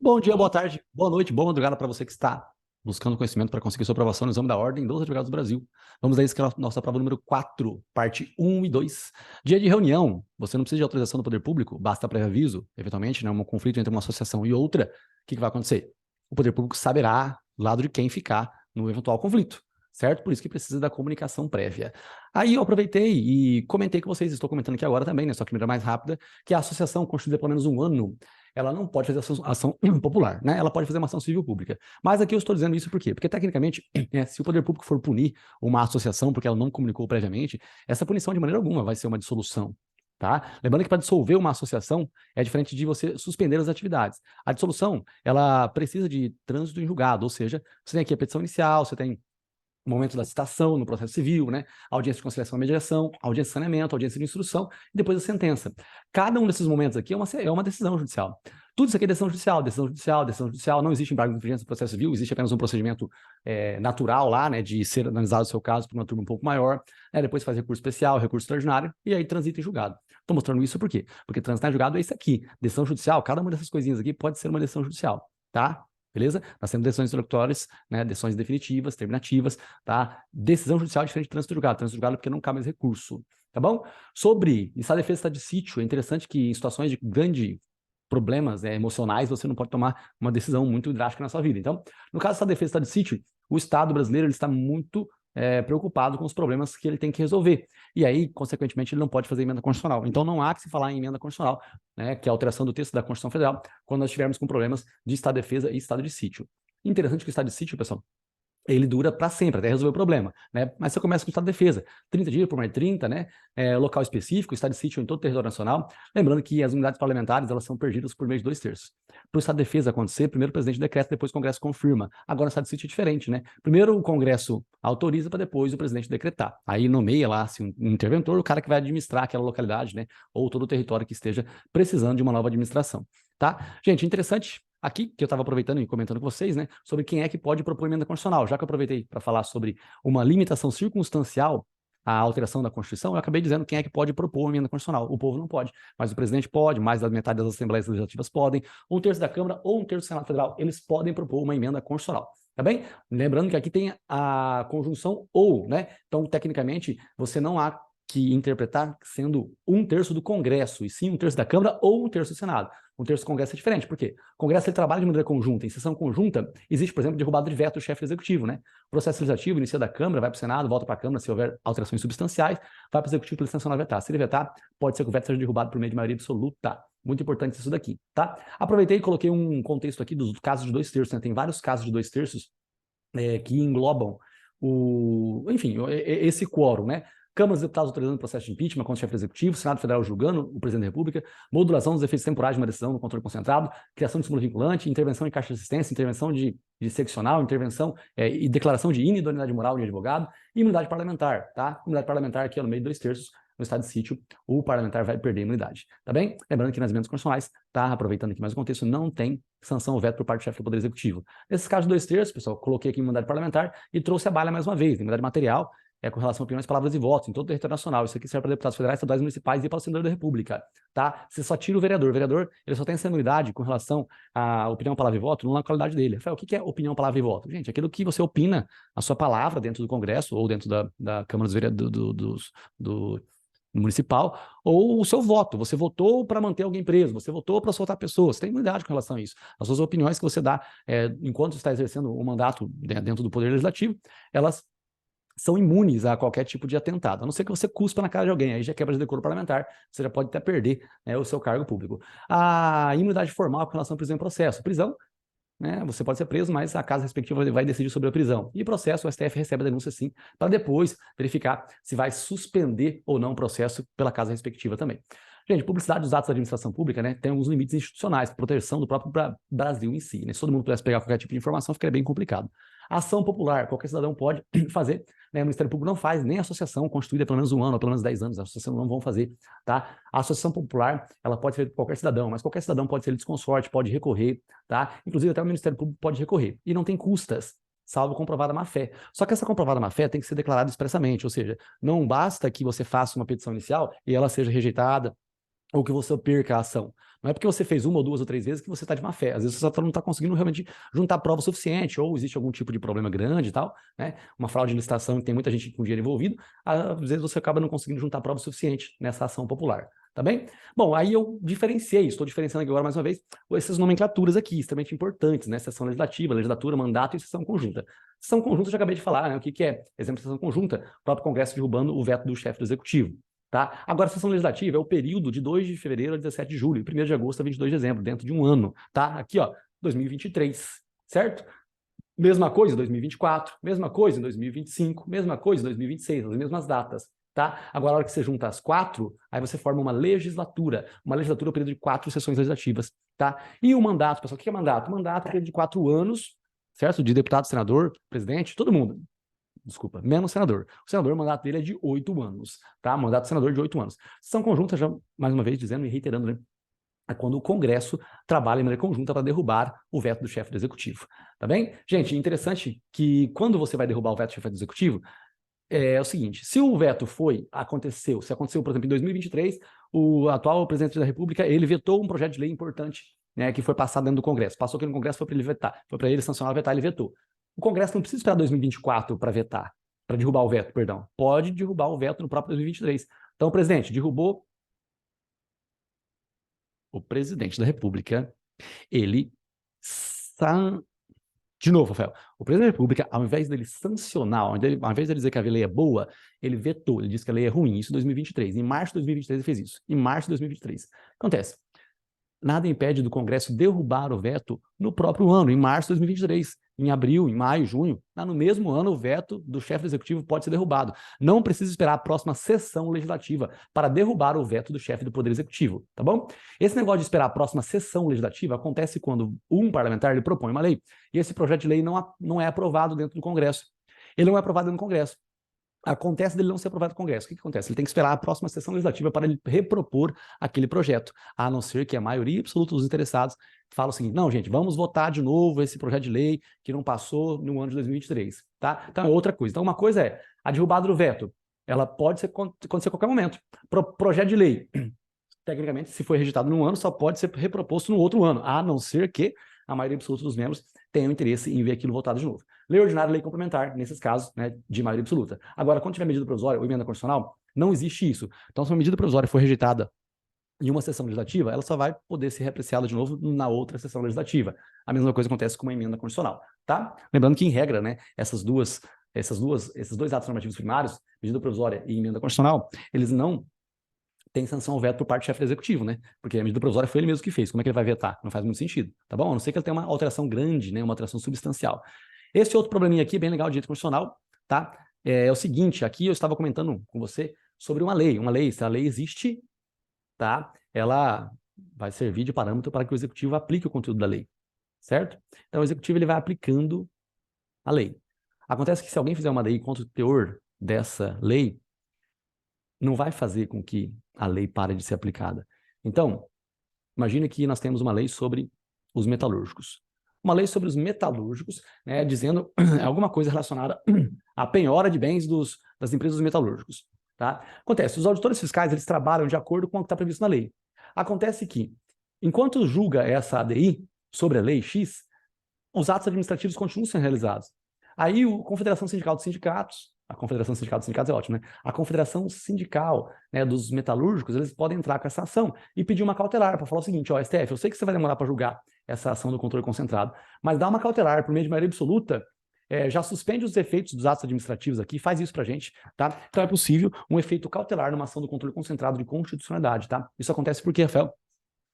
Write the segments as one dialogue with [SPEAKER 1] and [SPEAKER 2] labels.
[SPEAKER 1] Bom dia, boa tarde, boa noite, boa madrugada para você que está buscando conhecimento para conseguir sua aprovação no exame da Ordem dos Advogados do Brasil. Vamos a isso que é a nossa prova número 4, parte 1 e 2. Dia de reunião, você não precisa de autorização do poder público, basta prévio aviso, eventualmente, né, um conflito entre uma associação e outra. O que vai acontecer? O poder público saberá do lado de quem ficar no eventual conflito, certo? Por isso que precisa da comunicação prévia. Aí eu aproveitei e comentei com vocês, estou comentando aqui agora também, né, só que de maneira mais rápida, que a associação constituída pelo menos um ano, ela não pode fazer ação popular, né? Ela pode fazer uma ação civil pública. Mas aqui eu estou dizendo isso por quê? Porque, tecnicamente, se o poder público for punir uma associação porque ela não comunicou previamente, essa punição, de maneira alguma, vai ser uma dissolução. Tá? Lembrando que para dissolver uma associação é diferente de você suspender as atividades. A dissolução, ela precisa de trânsito em julgado, ou seja, você tem aqui a petição inicial, você tem o momento da citação no processo civil, né? Audiência de conciliação e mediação, audiência de saneamento, audiência de instrução e depois a sentença. Cada um desses momentos aqui é uma decisão judicial. Tudo isso aqui é decisão judicial, decisão judicial, decisão judicial. Não existe embargo de infringência no processo civil, existe apenas um procedimento natural lá, né, de ser analisado o seu caso por uma turma um pouco maior, né, depois faz recurso especial, recurso extraordinário e aí transita em julgado. Estou mostrando isso por quê? Porque transitar em julgado é isso aqui. Decisão judicial, cada uma dessas coisinhas aqui pode ser uma decisão judicial, tá? Beleza? Nós temos decisões introdutórias, né, decisões definitivas, terminativas, tá? Decisão judicial é diferente de trânsito julgado. Trânsito julgado é porque não cabe mais recurso, tá bom? Sobre estado de defesa, estado de sítio, é interessante que em situações de grande problemas emocionais, você não pode tomar uma decisão muito drástica na sua vida. Então, no caso do estado de defesa, estado de sítio, o Estado brasileiro ele está muito preocupado com os problemas que ele tem que resolver. E aí, consequentemente, ele não pode fazer emenda constitucional. Então, não há que se falar em emenda constitucional, né, que é a alteração do texto da Constituição Federal, quando nós estivermos com problemas de estado de defesa e estado de sítio. Interessante que o estado de sítio, pessoal, ele dura para sempre, até resolver o problema, né? Mas você começa com o estado de defesa, 30 dias por mais 30, né? Local específico, estado de sítio em todo o território nacional. Lembrando que as unidades parlamentares, elas são perdidas por meio de 2/3. Para o estado de defesa acontecer, primeiro o presidente decreta, depois o Congresso confirma. Agora o estado de sítio é diferente, né? Primeiro o Congresso autoriza para depois o presidente decretar. Aí nomeia lá assim, um interventor, o cara que vai administrar aquela localidade, né? Ou todo o território que esteja precisando de uma nova administração, tá? Gente, interessante aqui, que eu estava aproveitando e comentando com vocês, né, sobre quem é que pode propor emenda constitucional. Já que eu aproveitei para falar sobre uma limitação circunstancial à alteração da Constituição, eu acabei dizendo quem é que pode propor uma emenda constitucional. O povo não pode, mas o presidente pode, mais da metade das assembleias legislativas podem, um terço da Câmara ou um terço do Senado Federal, eles podem propor uma emenda constitucional. Tá bem? Lembrando que aqui tem a conjunção ou, né? Então, tecnicamente, você não há que interpretar sendo um terço do Congresso, e sim um terço da Câmara ou um terço do Senado. Um terço do Congresso é diferente, por quê? O Congresso ele trabalha de maneira conjunta. Em sessão conjunta, existe, por exemplo, derrubada de veto do chefe executivo, né? O processo legislativo inicia da Câmara, vai para o Senado, volta para a Câmara, se houver alterações substanciais, vai para o Executivo pela extensão vetar. Se ele vetar, pode ser que o veto seja derrubado por meio de maioria absoluta. Muito importante isso daqui, tá? Aproveitei e coloquei um contexto aqui dos casos de 2/3, né? Tem vários casos de 2/3 que englobam enfim, esse quórum, né? Câmara dos Deputados autorizando o processo de impeachment contra o chefe executivo, Senado Federal julgando o presidente da República, modulação dos efeitos temporais de uma decisão no controle concentrado, criação de súmula vinculante, intervenção em caixa de assistência, intervenção de seccional, intervenção e declaração de inidoneidade moral de advogado, e imunidade parlamentar, tá? Imunidade parlamentar aqui, ó, no meio de 2/3, no estado de sítio, o parlamentar vai perder a imunidade, tá bem? Lembrando que nas emendas constitucionais, tá? Aproveitando aqui mais o contexto, não tem sanção ou veto por parte do chefe do Poder Executivo. Nesses casos de 2/3, pessoal, coloquei aqui imunidade parlamentar e trouxe a baila mais uma vez, imunidade material, com relação a opiniões, palavras e votos em todo o território nacional. Isso aqui serve para deputados federais, estaduais, municipais e para o senador da República, tá? Você só tira o vereador. O vereador, ele só tem essa imunidade com relação à opinião, palavra e voto na qualidade dele. Rafael, o que é opinião, palavra e voto? Gente, aquilo que você opina, a sua palavra dentro do Congresso ou dentro da Câmara dos Vereadores, do municipal, ou o seu voto. Você votou para manter alguém preso, você votou para soltar pessoas. Você tem imunidade com relação a isso. As suas opiniões que você dá enquanto está exercendo o mandato dentro do Poder Legislativo, elas são imunes a qualquer tipo de atentado, a não ser que você cuspa na cara de alguém, aí já quebra de decoro parlamentar, você já pode até perder, né, o seu cargo público. A imunidade formal com relação à prisão em processo. Prisão, né, você pode ser preso, mas a casa respectiva vai decidir sobre a prisão. E processo, o STF recebe a denúncia sim, para depois verificar se vai suspender ou não o processo pela casa respectiva também. Gente, publicidade dos atos da administração pública, né, tem alguns limites institucionais, proteção do próprio Brasil em si, né? Se todo mundo pudesse pegar qualquer tipo de informação, ficaria bem complicado. Ação popular, qualquer cidadão pode fazer, né? O Ministério Público não faz, nem a associação constituída há pelo menos um ano, ou pelo menos 10 anos, a associação não vão fazer, tá? A associação popular, ela pode ser de qualquer cidadão, mas qualquer cidadão pode ser litisconsorte, pode recorrer, tá? Inclusive até o Ministério Público pode recorrer, e não tem custas, salvo comprovada má-fé. Só que essa comprovada má-fé tem que ser declarada expressamente, ou seja, não basta que você faça uma petição inicial e ela seja rejeitada, ou que você perca a ação. Não é porque você fez uma ou duas ou três vezes que você está de má fé. Às vezes você só não está conseguindo realmente juntar prova suficiente, ou existe algum tipo de problema grande e tal, né? Uma fraude de licitação que tem muita gente com dinheiro envolvido, às vezes você acaba não conseguindo juntar prova suficiente nessa ação popular. Tá bem? Bom, aí eu diferenciei, estou diferenciando aqui agora mais uma vez, essas nomenclaturas aqui, extremamente importantes, né? Sessão legislativa, legislatura, mandato e sessão conjunta. Sessão conjunta, eu já acabei de falar, né? O que é? Exemplo de sessão conjunta, o próprio Congresso derrubando o veto do chefe do Executivo. Tá? Agora, a sessão legislativa é o período de 2 de fevereiro a 17 de julho, e 1º de agosto a 22 de dezembro, dentro de um ano. Tá? Aqui, ó, 2023, certo? Mesma coisa em 2024, mesma coisa em 2025, mesma coisa em 2026, as mesmas datas. Tá? Agora, a hora que você junta as 4, aí você forma uma legislatura. Uma legislatura é o período de 4 sessões legislativas. Tá? E o mandato, pessoal, o que é mandato? Mandato é o período de 4 anos, certo? De deputado, senador, presidente, todo mundo. Desculpa, menos senador. O senador, o mandato dele é de 8 anos, tá? Mandato do senador de 8 anos. Sessão conjunta, já mais uma vez dizendo e reiterando, né? É quando o Congresso trabalha em maneira conjunta para derrubar o veto do chefe do Executivo, tá bem? Gente, interessante que quando você vai derrubar o veto do chefe do Executivo, é o seguinte, se o veto se aconteceu, por exemplo, em 2023, o atual presidente da República, ele vetou um projeto de lei importante, né, que foi passado dentro do Congresso. Passou aqui no Congresso, foi para ele vetar, foi para ele sancionar, vetar, ele vetou. O Congresso não precisa esperar 2024 para vetar, para derrubar o veto, perdão. Pode derrubar o veto no próprio 2023. Então, presidente, derrubou o presidente da República, ele de novo, Rafael, o presidente da República, ao invés dele sancionar, ao invés dele dizer que a lei é boa, ele vetou, ele disse que a lei é ruim, isso em 2023. Em março de 2023 ele fez isso. Em março de 2023. Acontece. Nada impede do Congresso derrubar o veto no próprio ano, em março de 2023. Em abril, em maio, junho, no mesmo ano, o veto do chefe do Executivo pode ser derrubado. Não precisa esperar a próxima sessão legislativa para derrubar o veto do chefe do Poder Executivo, tá bom? Esse negócio de esperar a próxima sessão legislativa acontece quando um parlamentar ele propõe uma lei e esse projeto de lei não é aprovado dentro do Congresso. Ele não é aprovado dentro do Congresso. Acontece dele não ser aprovado no Congresso. O que acontece? Ele tem que esperar a próxima sessão legislativa para ele repropor aquele projeto, a não ser que a maioria absoluta dos interessados fala o seguinte, não, gente, vamos votar de novo esse projeto de lei que não passou no ano de 2023, tá? Então é outra coisa. Então uma coisa é, a derrubada do veto, ela pode acontecer a qualquer momento. Projeto de lei, tecnicamente, se foi rejeitado num ano, só pode ser reproposto no outro ano, a não ser que a maioria absoluta dos membros tenham interesse em ver aquilo votado de novo. Lei ordinária, lei complementar, nesses casos, né, de maioria absoluta. Agora, quando tiver medida provisória ou emenda constitucional, não existe isso. Então, se uma medida provisória for rejeitada em uma sessão legislativa, ela só vai poder ser reapreciada de novo na outra sessão legislativa. A mesma coisa acontece com uma emenda constitucional, tá? Lembrando que, em regra, né, esses dois atos normativos primários, medida provisória e emenda constitucional, eles não tem sanção ao veto por parte do chefe do executivo, né? Porque a medida provisória foi ele mesmo que fez. Como é que ele vai vetar? Não faz muito sentido, tá bom? A não ser que ele tenha uma alteração grande, né? Uma alteração substancial. Esse outro probleminha aqui, bem legal de direito constitucional, tá? É o seguinte, aqui eu estava comentando com você sobre uma lei. Se a lei existe, tá? Ela vai servir de parâmetro para que o executivo aplique o conteúdo da lei, certo? Então o executivo ele vai aplicando a lei. Acontece que se alguém fizer uma lei contra o teor dessa lei, não vai fazer com que a lei pare de ser aplicada. Então, imagine que nós temos uma lei sobre os metalúrgicos. Uma lei sobre os metalúrgicos, né, dizendo alguma coisa relacionada à penhora de bens das empresas metalúrgicos. Tá? Acontece, os auditores fiscais eles trabalham de acordo com o que está previsto na lei. Acontece que, enquanto julga essa ADI sobre a lei X, os atos administrativos continuam sendo realizados. Aí a Confederação Sindical dos Sindicatos, a Confederação Sindical dos Sindicatos é ótimo, né? A Confederação Sindical, né, dos Metalúrgicos, eles podem entrar com essa ação e pedir uma cautelar para falar o seguinte, ó, STF, eu sei que você vai demorar para julgar essa ação do controle concentrado, mas dá uma cautelar por meio de maioria absoluta, já suspende os efeitos dos atos administrativos aqui, faz isso para a gente, tá? Então é possível um efeito cautelar numa ação do controle concentrado de constitucionalidade, tá? Isso acontece por quê, Rafael?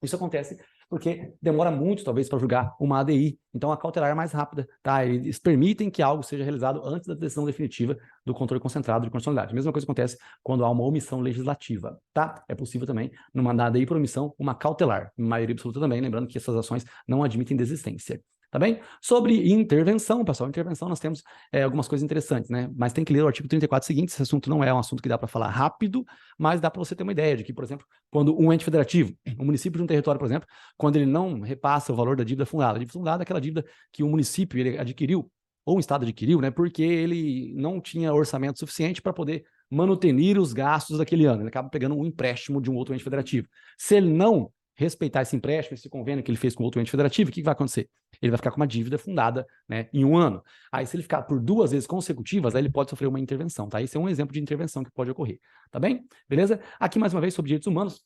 [SPEAKER 1] Isso acontece porque demora muito, talvez, para julgar uma ADI. Então, a cautelar é mais rápida, tá? Eles permitem que algo seja realizado antes da decisão definitiva do controle concentrado de constitucionalidade. A mesma coisa acontece quando há uma omissão legislativa, tá? É possível também, numa ADI por omissão, uma cautelar. Em maioria absoluta também, lembrando que essas ações não admitem desistência. Tá bem? Sobre intervenção, pessoal, intervenção nós temos algumas coisas interessantes, né? Mas tem que ler o artigo 34 seguinte, esse assunto não é um assunto que dá para falar rápido, mas dá para você ter uma ideia de que, por exemplo, quando um ente federativo, um município de um território, por exemplo, quando ele não repassa o valor da dívida fundada, a dívida fundada é aquela dívida que o município ele adquiriu, ou o estado adquiriu, né? Porque ele não tinha orçamento suficiente para poder manutenir os gastos daquele ano. Ele acaba pegando um empréstimo de um outro ente federativo. Se ele não respeitar esse empréstimo, esse convênio que ele fez com outro ente federativo, o que vai acontecer? Ele vai ficar com uma dívida fundada, né, em um ano. Aí, se ele ficar por 2 vezes consecutivas, aí ele pode sofrer uma intervenção, tá? Esse é um exemplo de intervenção que pode ocorrer, tá bem? Beleza? Aqui, mais uma vez, sobre direitos humanos.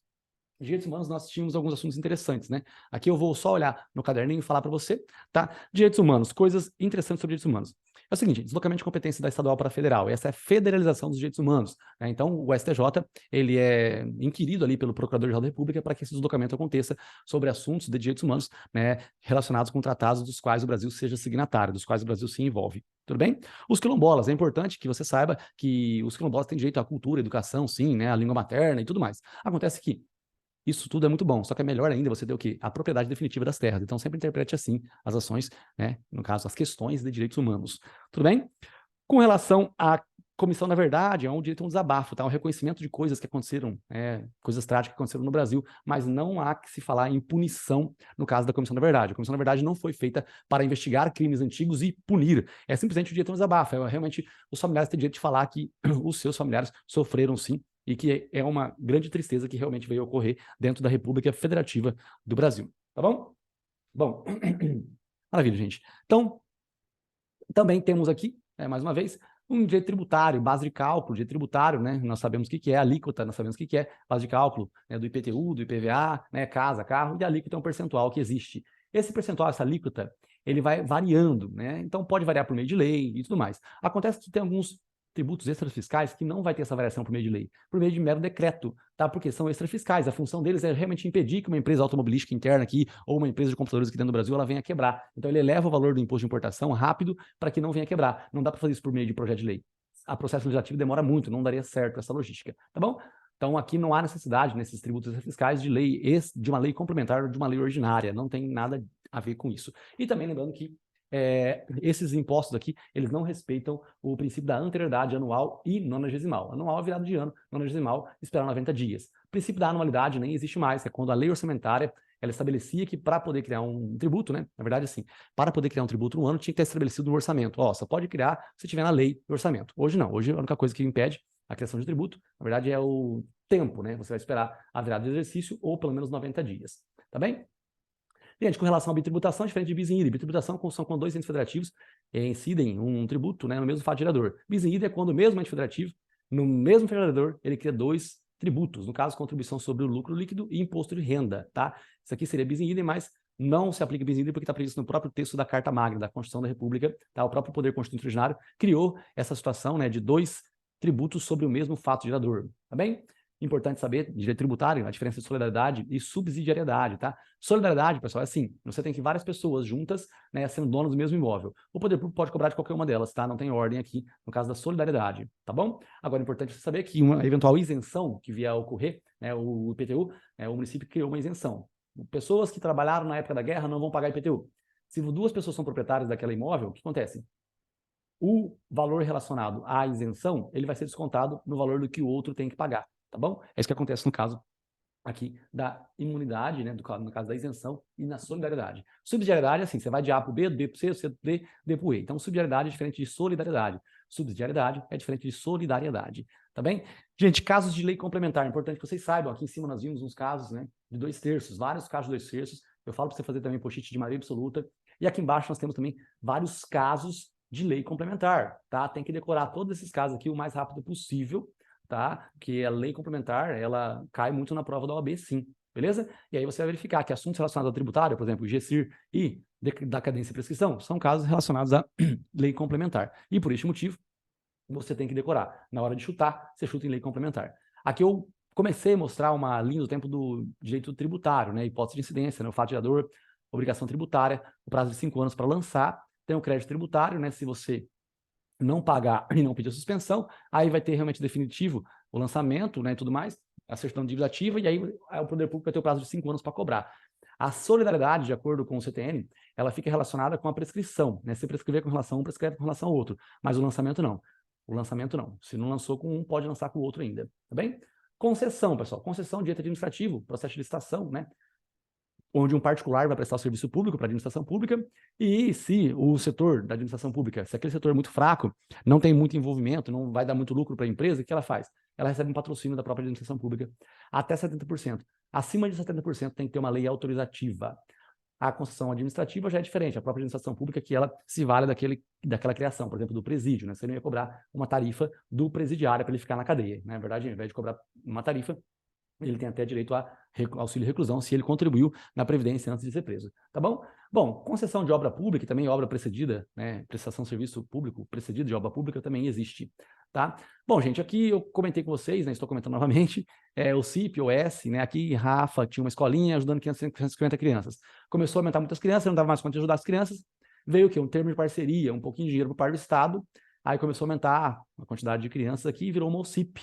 [SPEAKER 1] Direitos humanos, nós tínhamos alguns assuntos interessantes, né? Aqui eu vou só olhar no caderninho e falar para você, tá? Direitos humanos, coisas interessantes sobre direitos humanos. É o seguinte, deslocamento de competência da estadual para a federal, essa é a federalização dos direitos humanos, né? Então, o STJ, ele é inquirido ali pelo Procurador-Geral da República para que esse deslocamento aconteça sobre assuntos de direitos humanos, né, relacionados com tratados dos quais o Brasil seja signatário, dos quais o Brasil se envolve. Tudo bem? Os quilombolas, é importante que você saiba que os quilombolas têm direito à cultura, à educação, sim, né, à língua materna e tudo mais. Acontece que isso tudo é muito bom, só que é melhor ainda você ter o quê? A propriedade definitiva das terras. Então, sempre interprete assim as ações, né? No caso, as questões de direitos humanos. Tudo bem? Com relação à comissão da verdade, é um direito a um desabafo, tá? Um reconhecimento de coisas que aconteceram, coisas trágicas que aconteceram no Brasil, mas não há que se falar em punição no caso da comissão da verdade. A comissão da verdade não foi feita para investigar crimes antigos e punir. É simplesmente o direito a um desabafo. É realmente os familiares têm direito de falar que os seus familiares sofreram sim, e que é uma grande tristeza que realmente veio ocorrer dentro da República Federativa do Brasil. Tá bom? Bom, maravilha, gente. Então, também temos aqui, mais uma vez, um direito tributário, base de cálculo, direito tributário, né? Nós sabemos o que é alíquota, nós sabemos o que é base de cálculo, né? Do IPTU, do IPVA, né? Casa, carro, e a alíquota é um percentual que existe. Esse percentual, essa alíquota, ele vai variando, né? Então pode variar por meio de lei e tudo mais. Acontece que tem alguns tributos extrafiscais que não vai ter essa variação por meio de lei, por meio de mero decreto, tá? Porque são extrafiscais. A função deles é realmente impedir que uma empresa automobilística interna aqui ou uma empresa de computadores aqui dentro do Brasil ela venha quebrar. Então ele eleva o valor do imposto de importação rápido para que não venha quebrar. Não dá para fazer isso por meio de projeto de lei. A processo legislativo demora muito, não daria certo essa logística, tá bom? Então aqui não há necessidade nesses tributos extrafiscais de lei, de uma lei complementar ou de uma lei ordinária. Não tem nada a ver com isso. E também lembrando que esses impostos aqui, eles não respeitam o princípio da anterioridade anual e nonagesimal. Anual é virado de ano, nonagesimal esperar 90 dias. O princípio da anualidade nem existe mais, é quando a lei orçamentária ela estabelecia que para poder criar um tributo, né? Na verdade, assim, para poder criar um tributo no ano, tinha que ter estabelecido um orçamento. Ó, só pode criar se tiver na lei do orçamento. Hoje não, hoje a única coisa que impede a criação de tributo, na verdade, é o tempo, né? Você vai esperar a virada do exercício ou pelo menos 90 dias. Tá bem? Gente, com relação à bitributação, é diferente de bis in idem. Bitributação são quando dois entes federativos incidem um tributo, né, no mesmo fato gerador. Bis in idem é quando o mesmo ente federativo, no mesmo gerador, ele cria dois tributos. No caso, contribuição sobre o lucro líquido e imposto de renda, tá? Isso aqui seria bis in idem, mas não se aplica bis in idem porque está previsto no próprio texto da Carta Magna, da Constituição da República, tá? O próprio Poder Constituinte Originário criou essa situação, né, de dois tributos sobre o mesmo fato gerador, tá bem? Importante saber, direito tributário, a diferença de solidariedade e subsidiariedade, tá? Solidariedade, pessoal, é assim, você tem que várias pessoas juntas, né, sendo donas do mesmo imóvel. O poder público pode cobrar de qualquer uma delas, tá? Não tem ordem aqui, no caso da solidariedade, tá bom? Agora, é importante você saber que uma eventual isenção que vier a ocorrer, né, o IPTU, o município criou uma isenção. Pessoas que trabalharam na época da guerra não vão pagar IPTU. Se duas pessoas são proprietárias daquele imóvel, o que acontece? O valor relacionado à isenção, ele vai ser descontado no valor do que o outro tem que pagar, tá bom? É isso que acontece no caso aqui da imunidade, né, no caso da isenção e na solidariedade. Subsidiariedade, assim, você vai de A para o B, do B para o C, do C para o D, D para o E. Então, subsidiariedade é diferente de solidariedade. Subsidiariedade é diferente de solidariedade, tá bem? Gente, casos de lei complementar, é importante que vocês saibam, aqui em cima nós vimos uns casos, né, de 2/3, vários casos de 2/3, eu falo para você fazer também post-it de maioria absoluta, e aqui embaixo nós temos também vários casos de lei complementar, tá? Tem que decorar todos esses casos aqui o mais rápido possível, tá? Porque a lei complementar, ela cai muito na prova da OAB, sim, beleza? E aí você vai verificar que assuntos relacionados ao tributário, por exemplo, GSIR e da cadência e prescrição, são casos relacionados à lei complementar. E por este motivo, você tem que decorar. Na hora de chutar, você chuta em lei complementar. Aqui eu comecei a mostrar uma linha do tempo do direito tributário, né? Hipótese de incidência, né? O fato gerador, obrigação tributária, o prazo de 5 anos para lançar, tem o crédito tributário, né? Se você não pagar e não pedir a suspensão, aí vai ter realmente definitivo o lançamento, né, e tudo mais, a certidão de dívida ativa, e aí o poder público vai ter o prazo de 5 anos para cobrar. A solidariedade, de acordo com o CTN, ela fica relacionada com a prescrição, né? Se prescrever com relação a um, prescreve com relação ao outro, mas o lançamento não. O lançamento não. Se não lançou com um, pode lançar com o outro ainda, tá bem? Concessão, pessoal. Concessão, direito administrativo, processo de licitação, né? onde um particular vai prestar o serviço público para a administração pública, e se o setor da administração pública, se aquele setor é muito fraco, não tem muito envolvimento, não vai dar muito lucro para a empresa, o que ela faz? Ela recebe um patrocínio da própria administração pública, até 70%. Acima de 70% tem que ter uma lei autorizativa. A concessão administrativa já é diferente, a própria administração pública que ela se vale daquela criação, por exemplo, do presídio, né? Você não ia cobrar uma tarifa do presidiário para ele ficar na cadeia, né? Na verdade, ao invés de cobrar uma tarifa, ele tem até direito a auxílio reclusão se ele contribuiu na Previdência antes de ser preso, tá bom? Bom, concessão de obra pública, também obra precedida, né? Prestação de serviço público precedido de obra pública também existe, tá? Bom, gente, aqui eu comentei com vocês, né? Estou comentando novamente, o CIP, o S, né? Aqui Rafa tinha uma escolinha ajudando 550 crianças. Começou a aumentar muitas crianças, não dava mais conta de ajudar as crianças, veio o quê? Um termo de parceria, um pouquinho de dinheiro por parte do Estado, aí começou a aumentar a quantidade de crianças aqui e virou uma OCIP.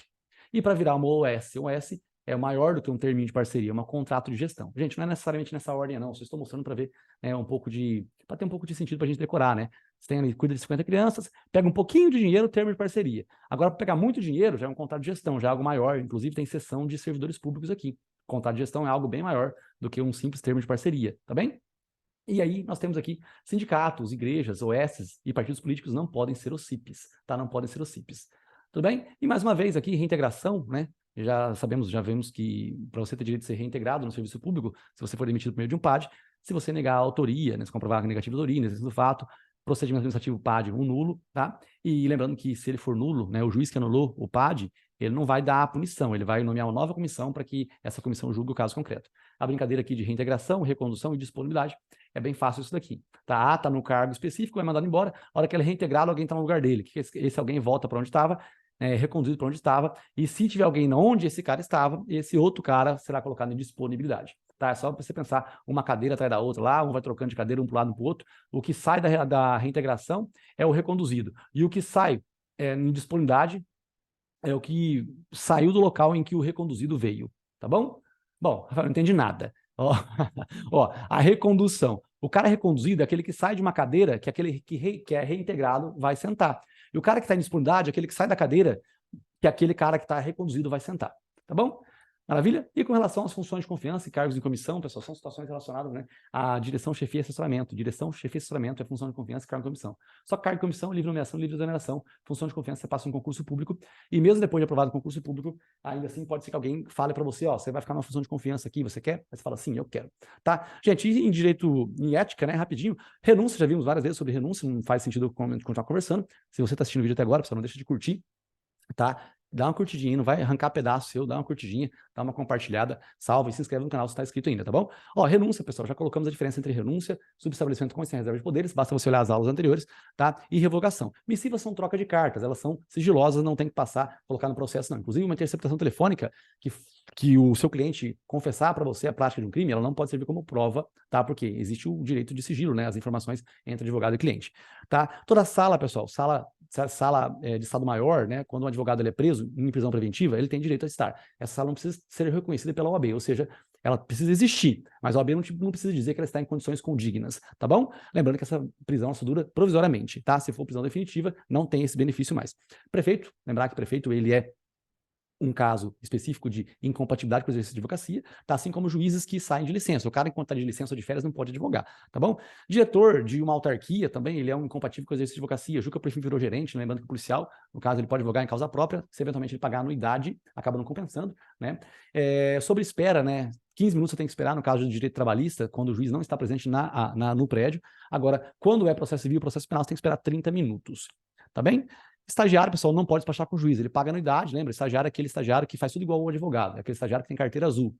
[SPEAKER 1] E para virar uma OS, um S é maior do que um terminho de parceria, um contrato de gestão. Gente, não é necessariamente nessa ordem, não. Só estou mostrando para ver para ter um pouco de sentido para a gente decorar, né? Você tem ali, cuida de 50 crianças, pega um pouquinho de dinheiro, termo de parceria. Agora, para pegar muito dinheiro, já é um contrato de gestão, já é algo maior. Inclusive, tem seção de servidores públicos aqui. Contrato de gestão é algo bem maior do que um simples termo de parceria, tá bem? E aí, nós temos aqui sindicatos, igrejas, OSs e partidos políticos não podem ser OCIPs, tá? Não podem ser OCIPs. Tudo bem? E mais uma vez aqui, reintegração, né? Já vemos que para você ter direito de ser reintegrado no serviço público, se você for demitido por meio de um PAD, se você negar a autoria, né, se comprovar a negativa de autoria, inexistência do fato, procedimento administrativo PAD, um nulo, tá? E lembrando que se ele for nulo, né, o juiz que anulou o PAD, ele não vai dar a punição, ele vai nomear uma nova comissão para que essa comissão julgue o caso concreto. A brincadeira aqui de reintegração, recondução e disponibilidade é bem fácil isso daqui. Tá no cargo específico, é mandado embora, a hora que ele é reintegrado, alguém está no lugar dele, que esse alguém volta para onde estava, reconduzido para onde estava, e se tiver alguém onde esse cara estava, esse outro cara será colocado em disponibilidade. Tá? É só você pensar uma cadeira atrás da outra lá, um vai trocando de cadeira um para um lado para o outro. O que sai da reintegração é o reconduzido. E o que sai em disponibilidade é o que saiu do local em que o reconduzido veio. Tá bom? Bom, Rafael, não entendi nada. Ó, a recondução. O cara reconduzido é aquele que sai de uma cadeira que aquele que é reintegrado vai sentar. E o cara que está em disponibilidade é aquele que sai da cadeira que aquele cara que está reconduzido vai sentar. Tá bom? Maravilha? E com relação às funções de confiança e cargos em comissão, pessoal, são situações relacionadas, né, à direção, chefia e assessoramento. Direção, chefia e assessoramento é função de confiança e cargo em comissão. Só que cargo em comissão, livre nomeação, livre exoneração. Função de confiança, você passa um concurso público e mesmo depois de aprovado o concurso público, ainda assim pode ser que alguém fale para você, ó, você vai ficar numa função de confiança aqui, você quer? Aí você fala, sim, eu quero. Tá? Gente, e em direito, em ética, né, rapidinho, renúncia, já vimos várias vezes sobre renúncia, não faz sentido continuar conversando. Se você está assistindo o vídeo até agora, pessoal, não deixa de curtir, tá? Dá uma curtidinha, não vai arrancar pedaço seu, dá uma curtidinha, dá uma compartilhada, salva e se inscreve no canal se está inscrito ainda, tá bom? Ó, renúncia, pessoal, já colocamos a diferença entre renúncia, subestabelecimento com e sem reserva de poderes, basta você olhar as aulas anteriores, tá? E revogação. Missivas são troca de cartas, elas são sigilosas, não tem que passar, colocar no processo, não. Inclusive, uma interceptação telefônica que o seu cliente confessar para você a prática de um crime, ela não pode servir como prova, tá? Porque existe o direito de sigilo, né? As informações entre advogado e cliente, tá? Toda sala, pessoal, sala de estado maior, né, quando um advogado ele é preso em prisão preventiva, ele tem direito a estar. Essa sala não precisa ser reconhecida pela OAB, ou seja, ela precisa existir, mas a OAB não precisa dizer que ela está em condições condignas, tá bom? Lembrando que essa prisão só dura provisoriamente, tá? Se for prisão definitiva, não tem esse benefício mais. Prefeito, lembrar que o prefeito, ele é um caso específico de incompatibilidade com o exercício de advocacia, tá? Assim como juízes que saem de licença. O cara, enquanto está de licença ou de férias, não pode advogar, tá bom? Diretor de uma autarquia também, ele é um incompatível com o exercício de advocacia. Juca, por fim, virou gerente, lembrando que o policial, no caso, ele pode advogar em causa própria, se eventualmente ele pagar anuidade, acaba não compensando, né? Sobre espera, né? 15 minutos você tem que esperar no caso de direito trabalhista, quando o juiz não está presente no prédio. Agora, quando é processo civil, processo penal, você tem que esperar 30 minutos, tá bem? Estagiário, pessoal, não pode despachar com o juiz, ele paga anuidade, lembra? Estagiário é aquele estagiário que faz tudo igual ao advogado, é aquele estagiário que tem carteira azul,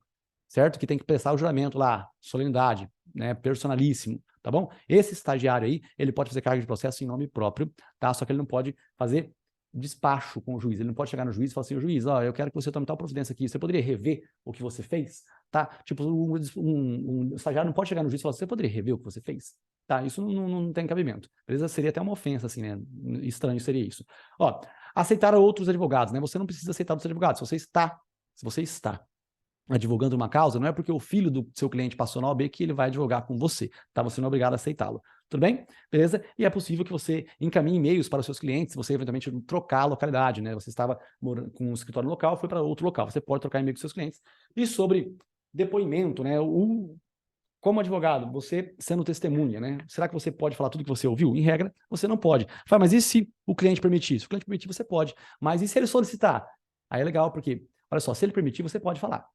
[SPEAKER 1] certo? Que tem que prestar o juramento lá, solenidade, né? Personalíssimo, tá bom? Esse estagiário aí, ele pode fazer carga de processo em nome próprio, tá? Só que ele não pode fazer despacho com o juiz, ele não pode chegar no juiz e falar assim, juiz, ó, eu quero que você tome tal providência aqui, você poderia rever o que você fez? Tá? Tipo, um estagiário não pode chegar no juiz e falar, você poderia rever o que você fez? Tá, isso não tem cabimento. Beleza? Seria até uma ofensa, assim, né? Estranho seria isso. Ó, aceitar outros advogados, né? Você não precisa aceitar outros advogados. Se você está advogando uma causa, não é porque o filho do seu cliente passou na OAB que ele vai advogar com você, tá? Você não é obrigado a aceitá-lo. Tudo bem? Beleza? E é possível que você encaminhe e-mails para os seus clientes, se você eventualmente trocar a localidade, né? Você estava morando com um escritório local, foi para outro local. Você pode trocar e-mail com seus clientes. E sobre depoimento, né? como advogado, você sendo testemunha, né? Será que você pode falar tudo que você ouviu? Em regra, você não pode. Fala, mas e se o cliente permitir? Se o cliente permitir, você pode. Mas e se ele solicitar? Aí é legal, porque, olha só, se ele permitir, você pode falar.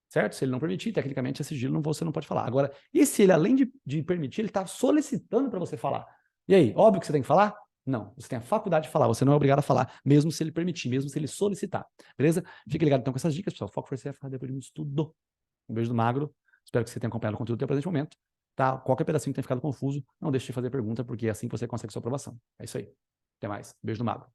[SPEAKER 1] Certo? Se ele não permitir, tecnicamente é sigilo, você não pode falar. Agora, e se ele, além de permitir, ele está solicitando para você falar? E aí, óbvio que você tem que falar? Não, você tem a faculdade de falar, você não é obrigado a falar, mesmo se ele permitir, mesmo se ele solicitar. Beleza? Fique ligado então com essas dicas, pessoal. Foco for CF, depois de muito estudo. Um beijo do Magro. Espero que você tenha acompanhado o conteúdo até o presente momento. Tá? Qualquer pedacinho que tenha ficado confuso, não deixe de fazer pergunta, porque é assim que você consegue sua aprovação. É isso aí. Até mais. Beijo do Magro.